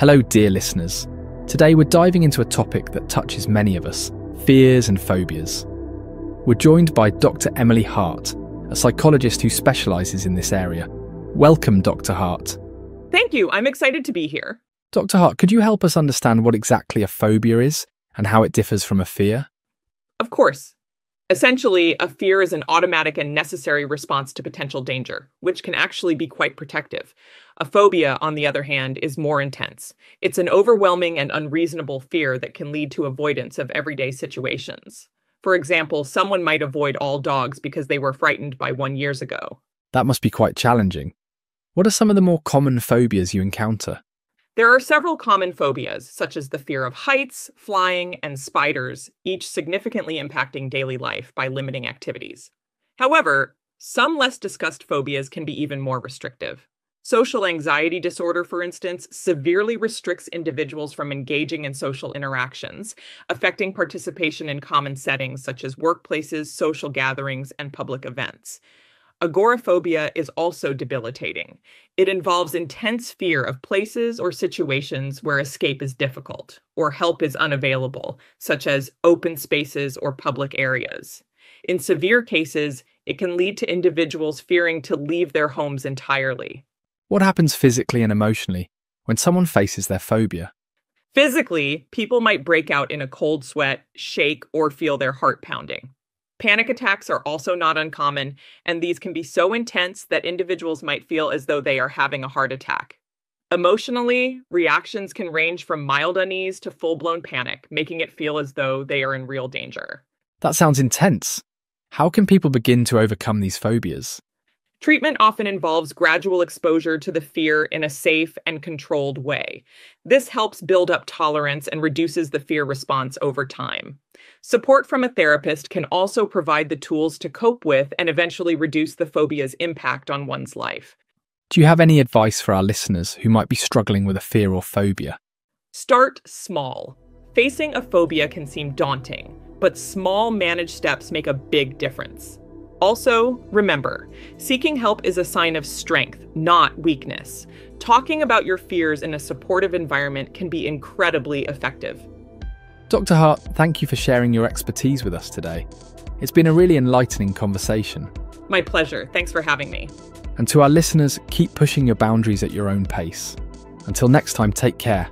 Hello, dear listeners. Today we're diving into a topic that touches many of us, fears and phobias. We're joined by Dr. Emily Hart, a psychologist who specialises in this area. Welcome, Dr. Hart. Thank you. I'm excited to be here. Dr. Hart, could you help us understand what exactly a phobia is and how it differs from a fear? Of course. Essentially, a fear is an automatic and necessary response to potential danger, which can actually be quite protective. A phobia, on the other hand, is more intense. It's an overwhelming and unreasonable fear that can lead to avoidance of everyday situations. For example, someone might avoid all dogs because they were frightened by one years ago. That must be quite challenging. What are some of the more common phobias you encounter? There are several common phobias, such as the fear of heights, flying, and spiders, each significantly impacting daily life by limiting activities. However, some less discussed phobias can be even more restrictive. Social anxiety disorder, for instance, severely restricts individuals from engaging in social interactions, affecting participation in common settings such as workplaces, social gatherings, and public events. Agoraphobia is also debilitating. It involves intense fear of places or situations where escape is difficult or help is unavailable, such as open spaces or public areas. In severe cases, it can lead to individuals fearing to leave their homes entirely. What happens physically and emotionally when someone faces their phobia? Physically, people might break out in a cold sweat, shake, or feel their heart pounding. Panic attacks are also not uncommon, and these can be so intense that individuals might feel as though they are having a heart attack. Emotionally, reactions can range from mild unease to full-blown panic, making it feel as though they are in real danger. That sounds intense. How can people begin to overcome these phobias? Treatment often involves gradual exposure to the fear in a safe and controlled way. This helps build up tolerance and reduces the fear response over time. Support from a therapist can also provide the tools to cope with and eventually reduce the phobia's impact on one's life. Do you have any advice for our listeners who might be struggling with a fear or phobia? Start small. Facing a phobia can seem daunting, but small managed steps make a big difference. Also, remember, seeking help is a sign of strength, not weakness. Talking about your fears in a supportive environment can be incredibly effective. Dr. Hart, thank you for sharing your expertise with us today. It's been a really enlightening conversation. My pleasure. Thanks for having me. And to our listeners, keep pushing your boundaries at your own pace. Until next time, take care.